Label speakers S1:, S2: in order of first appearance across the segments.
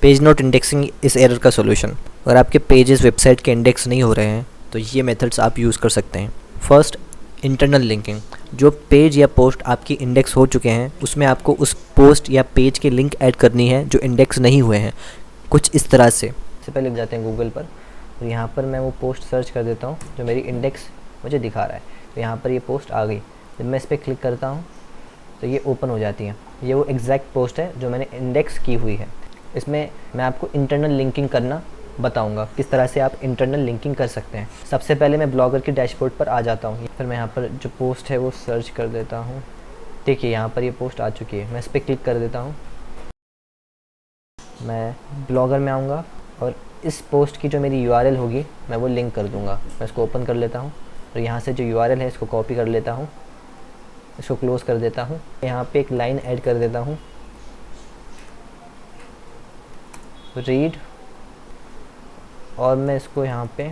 S1: Page not indexing इस error का solution. अगर आपके पेजेस वेबसाइट के इंडेक्स नहीं हो रहे हैं तो ये मेथड्स आप यूज़ कर सकते हैं। First, internal linking. जो पेज या पोस्ट आपकी इंडेक्स हो चुके हैं उसमें आपको उस पोस्ट या पेज के लिंक ऐड करनी है जो इंडेक्स नहीं हुए हैं। कुछ इस तरह से पहले जाते हैं गूगल पर और यहाँ पर मैं वो पोस्ट सर्च कर देता हूँ जो मेरी इंडेक्स मुझे दिखा रहा है। तो यहाँ पर ये पोस्ट आ गई। जब मैं इस पर क्लिक करता हूँ तो ये ओपन हो जाती है। ये वो एग्जैक्ट पोस्ट है जो मैंने इंडेक्स की हुई है। इसमें मैं आपको इंटरनल लिंकिंग करना बताऊंगा, किस तरह से आप इंटरनल लिंकिंग कर सकते हैं। सबसे पहले मैं ब्लॉगर की डैशबोर्ड पर आ जाता हूँ। फिर मैं यहाँ पर जो पोस्ट है वो सर्च कर देता हूँ। देखिए यहाँ पर ये पोस्ट आ चुकी है। मैं इस पर क्लिक कर देता हूँ। मैं ब्लॉगर में आऊँगा और इस पोस्ट की जो मेरी यूआरएल होगी मैं वो लिंक कर दूँगा। मैं इसको ओपन कर लेता हूँ और यहाँ से जो यूआरएल है इसको कॉपी कर लेता हूँ, इसको क्लोज़ कर देता हूँ। यहाँ पे एक लाइन ऐड कर देता हूँ, रीड, और मैं इसको यहाँ पे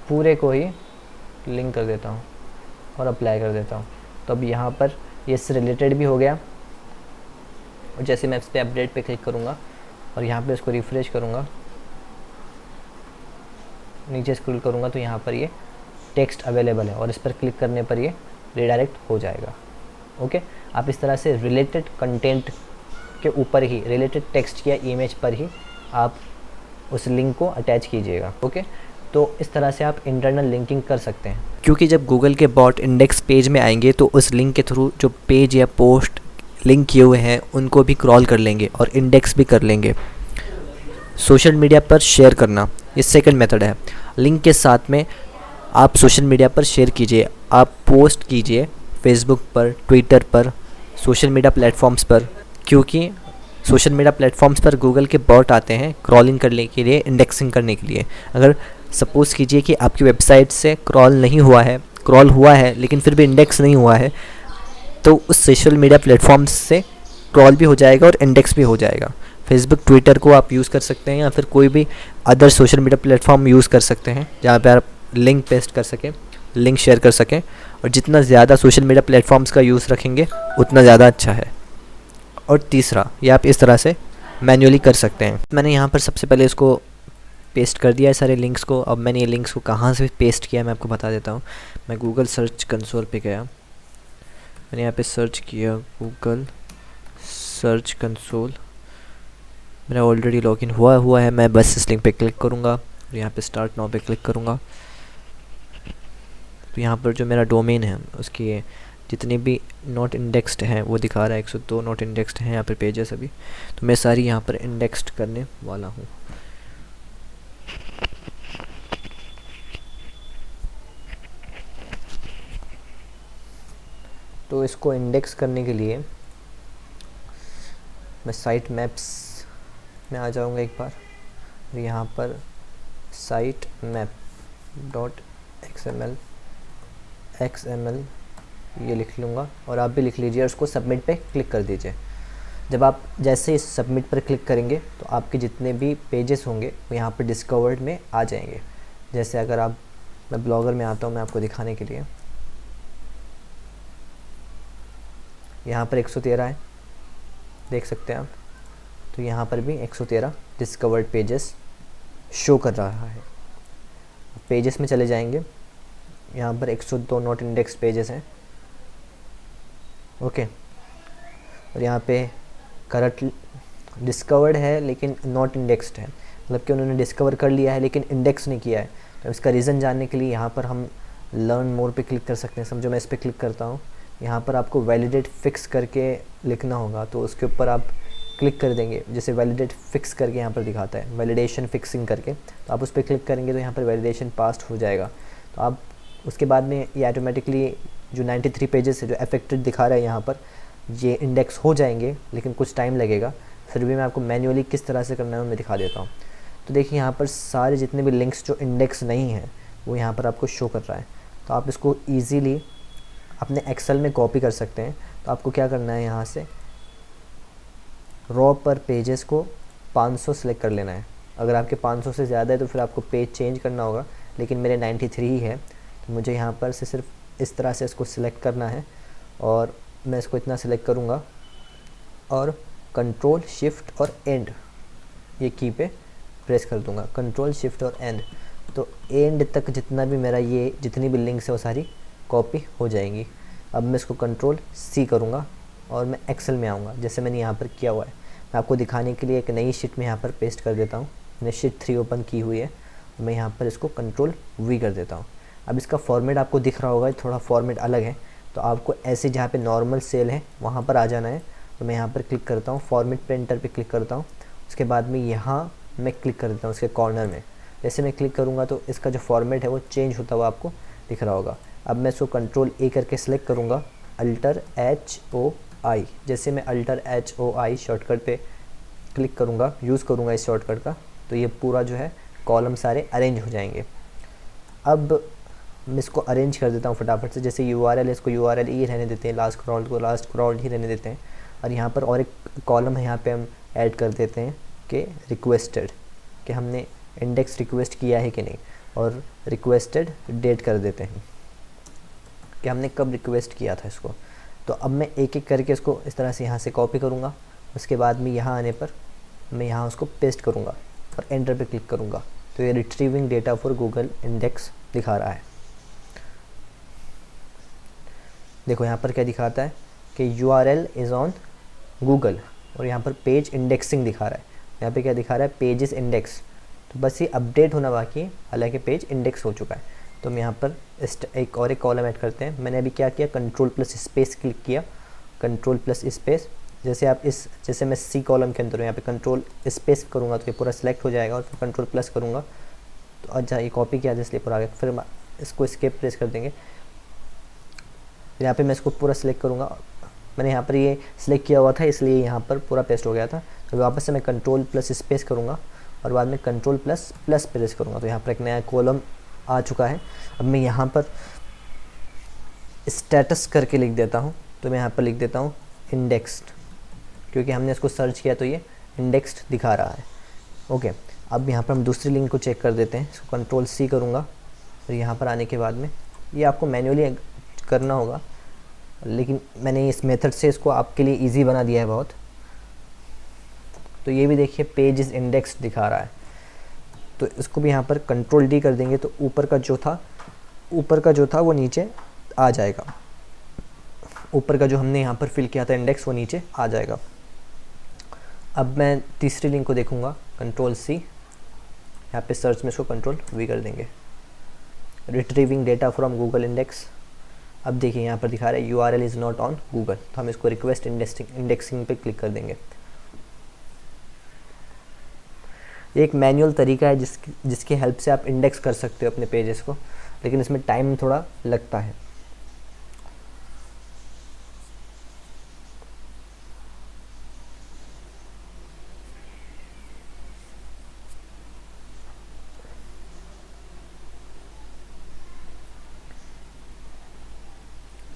S1: पूरे को ही लिंक कर देता हूँ और अप्लाई कर देता हूँ। तो अब यहाँ पर ये इससे रिलेटेड भी हो गया। और जैसे मैं इस पर अपडेट पे क्लिक करूँगा और यहाँ पे इसको रिफ़्रेश करूँगा, नीचे स्क्रॉल करूँगा तो यहाँ पर ये टेक्स्ट अवेलेबल है और इस पर क्लिक करने पर ये रिडायरेक्ट हो जाएगा। ओके, आप इस तरह से रिलेटेड कंटेंट के ऊपर ही, रिलेटेड टेक्स्ट या इमेज पर ही आप उस लिंक को अटैच कीजिएगा। ओके, तो इस तरह से आप इंटरनल लिंकिंग कर सकते हैं। क्योंकि जब गूगल के बॉट इंडेक्स पेज में आएंगे तो उस लिंक के थ्रू जो पेज या पोस्ट लिंक किए हुए हैं उनको भी क्रॉल कर लेंगे और इंडेक्स भी कर लेंगे। सोशल मीडिया पर शेयर करना, ये सेकंड मेथड है। लिंक के साथ में आप सोशल मीडिया पर शेयर कीजिए, आप पोस्ट कीजिए फेसबुक पर, ट्विटर पर, सोशल मीडिया प्लेटफॉर्म्स पर। क्योंकि सोशल मीडिया प्लेटफॉर्म्स पर गूगल के बॉट आते हैं क्रॉलिंग करने के लिए, इंडेक्सिंग करने के लिए। अगर सपोज़ कीजिए कि आपकी वेबसाइट से क्रॉल नहीं हुआ है, क्रॉल हुआ है लेकिन फिर भी इंडेक्स नहीं हुआ है, तो उस सोशल मीडिया प्लेटफॉर्म्स से क्रॉल भी हो जाएगा और इंडेक्स भी हो जाएगा। फेसबुक, ट्विटर को आप यूज़ कर सकते हैं या फिर कोई भी other social media platform use कर सकते हैं जहाँ पे आप लिंक पेस्ट कर सकें, लिंक शेयर कर सकें। और जितना ज़्यादा सोशल मीडिया प्लेटफॉर्म्स का यूज़ रखेंगे उतना ज़्यादा अच्छा है। और तीसरा, ये आप इस तरह से मैन्युअली कर सकते हैं। मैंने यहाँ पर सबसे पहले इसको पेस्ट कर दिया है सारे लिंक्स को। अब मैंने ये लिंक्स को कहाँ से पेस्ट किया मैं आपको बता देता हूँ। मैं गूगल सर्च कंसोल पे गया, मैंने यहाँ पे सर्च किया गूगल सर्च कंसोल। मेरा ऑलरेडी लॉगिन हुआ है। मैं बस इस लिंक पे क्लिक करूँगा और यहाँ पे स्टार्ट नाउ पे क्लिक करूँगा। तो यहाँ पर जो मेरा डोमेन है उसकी जितनी भी नॉट इंडेक्स्ड हैं वो दिखा रहा है। 102 नॉट इंडेक्स्ड हैं यहाँ पर पेजेस अभी। तो मैं सारी यहाँ पर इंडेक्स्ड करने वाला हूँ। तो इसको इंडेक्स करने के लिए मैं साइट मैप्स में आ जाऊँगा एक बार। यहाँ पर साइट मैप डॉट XML ये लिख लूँगा और आप भी लिख लीजिए और उसको सबमिट पे क्लिक कर दीजिए। जब आप जैसे इस सबमिट पर क्लिक करेंगे तो आपके जितने भी पेजेस होंगे वो यहाँ पर डिस्कवर्ड में आ जाएंगे। जैसे अगर आप, मैं ब्लॉगर में आता हूँ मैं आपको दिखाने के लिए। यहाँ पर 113 है, देख सकते हैं आप। तो यहाँ पर भी 113 डिस्कवर्ड पेजेस शो कर रहा है। पेजेस में चले जाएंगे, यहाँ पर 102 नॉट इंडेक्स पेजेस हैं। ओके, और यहाँ पे करंट डिस्कवर्ड है लेकिन नॉट इंडेक्स्ड है, मतलब कि उन्होंने डिस्कवर कर लिया है लेकिन इंडेक्स नहीं किया है। तो इसका रीज़न जानने के लिए यहाँ पर हम लर्न मोर पे क्लिक कर सकते हैं। समझो मैं इस पर क्लिक करता हूँ, यहाँ पर आपको वैलिडेट फिक्स करके लिखना होगा। तो उसके ऊपर आप क्लिक कर देंगे, जैसे वैलिडेट फिक्स करके यहाँ पर दिखाता है, वैलिडेशन फिक्सिंग करके। तो आप उस पर क्लिक करेंगे तो यहाँ पर वैलिडेशन पास्ट हो जाएगा। तो आप उसके बाद में ये ऑटोमेटिकली जो 93 पेजेस है जो अफेक्टेड दिखा रहा है यहाँ पर, ये इंडेक्स हो जाएंगे लेकिन कुछ टाइम लगेगा। फिर भी मैं आपको मैन्युअली किस तरह से करना है मैं दिखा देता हूँ। तो देखिए यहाँ पर सारे जितने भी लिंक्स जो इंडेक्स नहीं हैं वो यहाँ पर आपको शो कर रहा है। तो आप इसको ईज़िली अपने एक्सेल में कॉपी कर सकते हैं। तो आपको क्या करना है, यहाँ से रॉ पर पेजेस को 500 सेलेक्ट कर लेना है। अगर आपके 500 से ज़्यादा है तो फिर आपको पेज चेंज करना होगा, लेकिन मेरे 93 ही है तो मुझे यहाँ पर से सिर्फ इस तरह से इसको सिलेक्ट करना है। और मैं इसको इतना सिलेक्ट करूँगा और कंट्रोल शिफ्ट और एंड ये की पे प्रेस कर दूंगा, कंट्रोल शिफ्ट और एंड। तो एंड तक जितना भी मेरा ये जितनी भी लिंक्स है वो सारी कॉपी हो जाएंगी। अब मैं इसको कंट्रोल सी करूँगा और मैं एक्सेल में आऊँगा, जैसे मैंने यहाँ पर किया हुआ है। मैं आपको दिखाने के लिए एक नई शीट में यहाँ पर पेस्ट कर देता हूँ। मैंने शीट 3 ओपन की हुई है, मैं यहाँ पर इसको कंट्रोल वी कर देता हूँ। अब इसका फॉर्मेट आपको दिख रहा होगा, थोड़ा फॉर्मेट अलग है, तो आपको ऐसे जहाँ पे नॉर्मल सेल है वहाँ पर आ जाना है। तो मैं यहाँ पर क्लिक करता हूँ, फॉर्मेट प्रिंटर पे क्लिक करता हूँ। उसके बाद में यहाँ मैं क्लिक कर देता हूँ उसके कॉर्नर में। जैसे मैं क्लिक करूँगा तो इसका जो फॉर्मेट है वो चेंज होता हुआ आपको दिख रहा होगा। अब मैं इसको कंट्रोल ए करके सिलेक्ट करूँगा, अल्टर HOI। जैसे मैं अल्टर HOI शॉर्टकट पे क्लिक करूँगा, यूज़ करूँगा इस शॉर्टकट का, तो ये पूरा जो है कॉलम सारे अरेंज हो जाएंगे। अब मैं इसको अरेंज कर देता हूँ फटाफट से। जैसे URL है, इसको URL ही रहने देते हैं, लास्ट क्रॉल को लास्ट क्रॉल ही रहने देते हैं। और यहाँ पर और एक कॉलम है, यहाँ पे हम ऐड कर देते हैं कि रिक्वेस्टेड, कि हमने इंडेक्स रिक्वेस्ट किया है कि नहीं, और रिक्वेस्टेड डेट कर देते हैं कि हमने कब रिक्वेस्ट किया था इसको। तो अब मैं एक एक करके इसको इस तरह से यहाँ से कॉपी करूँगा। उसके बाद में यहाँ आने पर मैं यहाँ उसको पेस्ट करूँगा और एंटर पे क्लिक करूँगा, तो ये retrieving data for Google index दिखा रहा है। देखो यहाँ पर क्या दिखाता है कि URL इज़ ऑन गूगल, और यहाँ पर पेज इंडेक्सिंग दिखा रहा है। यहाँ पे क्या दिखा रहा है, पेजेस इंडेक्स। तो बस ये अपडेट होना बाकी है, हालांकि पेज इंडेक्स हो चुका है। तो हम यहाँ पर एक और एक कॉलम ऐड करते हैं। मैंने अभी क्या किया, कंट्रोल प्लस स्पेस क्लिक किया, कंट्रोल प्लस स्पेस। जैसे आप जैसे मैं सी कॉलम के अंदर हूँ, यहाँ पे कंट्रोल स्पेस करूँगा तो ये पूरा सेलेक्ट हो जाएगा, और फिर कंट्रोल प्लस करूँगा तो अच्छा ये कॉपी किया इसलिए पूरा आ गया। फिर इसको एस्केप प्रेस कर देंगे, फिर यहाँ पे मैं इसको पूरा सिलेक्ट करूँगा। मैंने यहाँ पर ये सिलेक्ट किया हुआ था इसलिए यहाँ पर पूरा पेस्ट हो गया था। तो वापस से मैं कंट्रोल प्लस स्पेस करूँगा और बाद में कंट्रोल प्लस प्लस प्रेस करूँगा, तो यहाँ पर एक नया कॉलम आ चुका है। अब मैं यहाँ पर स्टेटस करके लिख देता हूँ, तो मैं यहाँ पर लिख देता हूँ इंडेक्स्ड, क्योंकि हमने इसको सर्च किया तो ये इंडेक्स्ड दिखा रहा है। ओके, अब यहाँ पर हम दूसरी लिंक को चेक कर देते हैं। इसको कंट्रोल सी करूँगा, और यहाँ पर आने के बाद में ये आपको मैन्युअली करना होगा, लेकिन मैंने इस मेथड से इसको आपके लिए इजी बना दिया है बहुत। तो ये भी देखिए पेज इज़ इंडेक्स दिखा रहा है। तो इसको भी यहाँ पर कंट्रोल डी कर देंगे तो ऊपर का जो था वो नीचे आ जाएगा। ऊपर का जो हमने यहाँ पर फिल किया था इंडेक्स वो नीचे आ जाएगा। अब मैं तीसरी लिंक को देखूँगा, कंट्रोल सी, यहाँ पे सर्च में इसको कंट्रोल वी कर देंगे, retrieving data from Google index. अब देखिए यहाँ पर दिखा रहा है URL is not on Google, तो हम इसको रिक्वेस्ट इंडेक्सिंग पे क्लिक कर देंगे। ये एक मैनुअल तरीका है जिसकी हेल्प से आप इंडेक्स कर सकते हो अपने पेजेस को, लेकिन इसमें टाइम थोड़ा लगता है।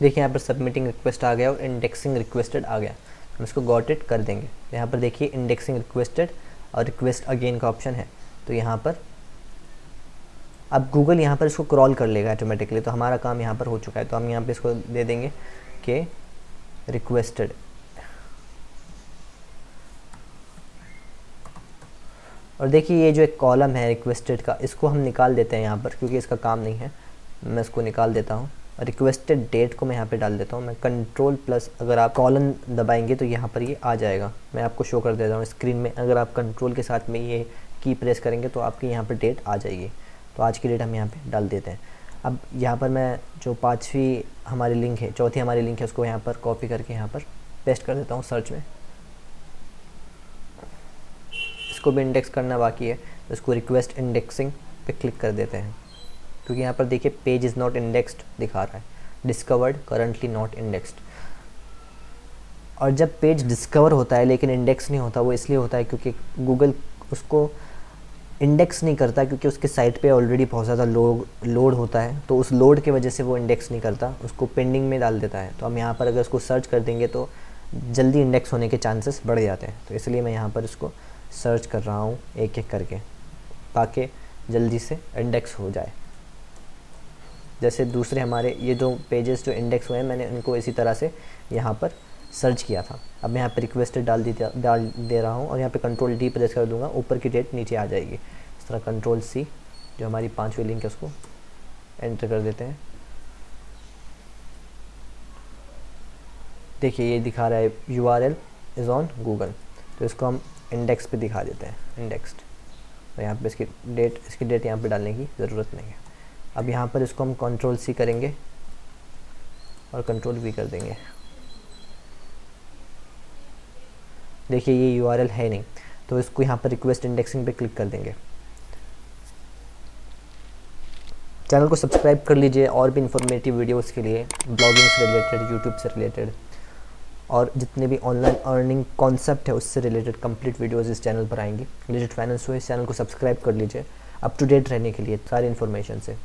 S1: देखिए यहाँ पर सबमिटिंग रिक्वेस्ट आ गया और इंडेक्सिंग रिक्वेस्टेड आ गया, हम इसको गॉट इट कर देंगे। यहाँ पर देखिए इंडेक्सिंग रिक्वेस्टेड और रिक्वेस्ट अगेन का ऑप्शन है, तो यहाँ पर अब गूगल यहाँ पर इसको क्रॉल कर लेगा ऑटोमेटिकली। तो हमारा काम यहाँ पर हो चुका है, तो हम यहाँ पे इसको दे देंगे कि रिक्वेस्टेड। और देखिए ये जो एक कॉलम है रिक्वेस्टेड का, इसको हम निकाल देते हैं यहाँ पर, क्योंकि इसका काम नहीं है। मैं इसको निकाल देता हूँ। रिक्वेस्टेड डेट को मैं यहाँ पे डाल देता हूँ। मैं कंट्रोल प्लस अगर आप कॉलन दबाएंगे तो यहाँ पर ये आ जाएगा। मैं आपको शो कर देता हूँ स्क्रीन में। अगर आप कंट्रोल के साथ में ये की प्रेस करेंगे तो आपकी यहाँ पर डेट आ जाएगी। तो आज की डेट हम यहाँ पे डाल देते हैं। अब यहाँ पर मैं जो चौथी हमारी लिंक है उसको यहाँ पर कॉपी करके यहाँ पर पेस्ट कर देता हूँ सर्च में। इसको भी इंडेक्स करना बाकी है, तो इसको रिक्वेस्ट इंडेक्सिंग पे क्लिक कर देते हैं, क्योंकि यहाँ पर देखिए पेज इज़ नॉट इंडेक्स्ड दिखा रहा है, डिस्कवर्ड करंटली नॉट इंडेक्स्ड। और जब पेज डिस्कवर होता है लेकिन इंडेक्स नहीं होता, वो इसलिए होता है क्योंकि गूगल उसको इंडेक्स नहीं करता, क्योंकि उसके साइट पे ऑलरेडी बहुत ज़्यादा लोड होता है। तो उस लोड की वजह से वो इंडेक्स नहीं करता, उसको पेंडिंग में डाल देता है। तो हम यहाँ पर अगर उसको सर्च कर देंगे तो जल्दी इंडेक्स होने के चांसेस बढ़ जाते हैं। तो इसलिए मैं यहाँ पर इसको सर्च कर रहा हूँ एक एक करके, ताकि जल्दी से इंडेक्स हो जाए। जैसे दूसरे हमारे ये दो पेजेस जो इंडेक्स हुए हैं, मैंने इनको इसी तरह से यहाँ पर सर्च किया था। अब मैं यहाँ पे रिक्वेस्टेड डाल दे रहा हूँ और यहाँ पे कंट्रोल डी प्रेस कर दूँगा, ऊपर की डेट नीचे आ जाएगी। इस तरह कंट्रोल सी जो हमारी 5वीं लिंक है उसको एंटर कर देते हैं। देखिए ये दिखा रहा है URL इज़ ऑन गूगल, तो इसको हम इंडेक्स पे दिखा देते हैं, इंडेक्स्ड। तो यहाँ पे इसकी डेट यहाँ पे डालने की ज़रूरत नहीं है। अब यहाँ पर इसको हम कंट्रोल सी करेंगे और कंट्रोल वी कर देंगे। देखिए ये URL है नहीं, तो इसको यहाँ पर रिक्वेस्ट इंडेक्सिंग पे क्लिक कर देंगे। चैनल को सब्सक्राइब कर लीजिए और भी इंफॉर्मेटिव वीडियोस के लिए, ब्लॉगिंग से रिलेटेड, यूट्यूब से रिलेटेड और जितने भी ऑनलाइन अर्निंग कॉन्सेप्ट है उससे रिलेटेड कंप्लीट वीडियोस इस चैनल पर आएंगी। रिलेटेड फाइनेंस हुए, इस चैनल को सब्सक्राइब कर लीजिए अप टू डेट रहने के लिए सारी इन्फॉर्मेशन से।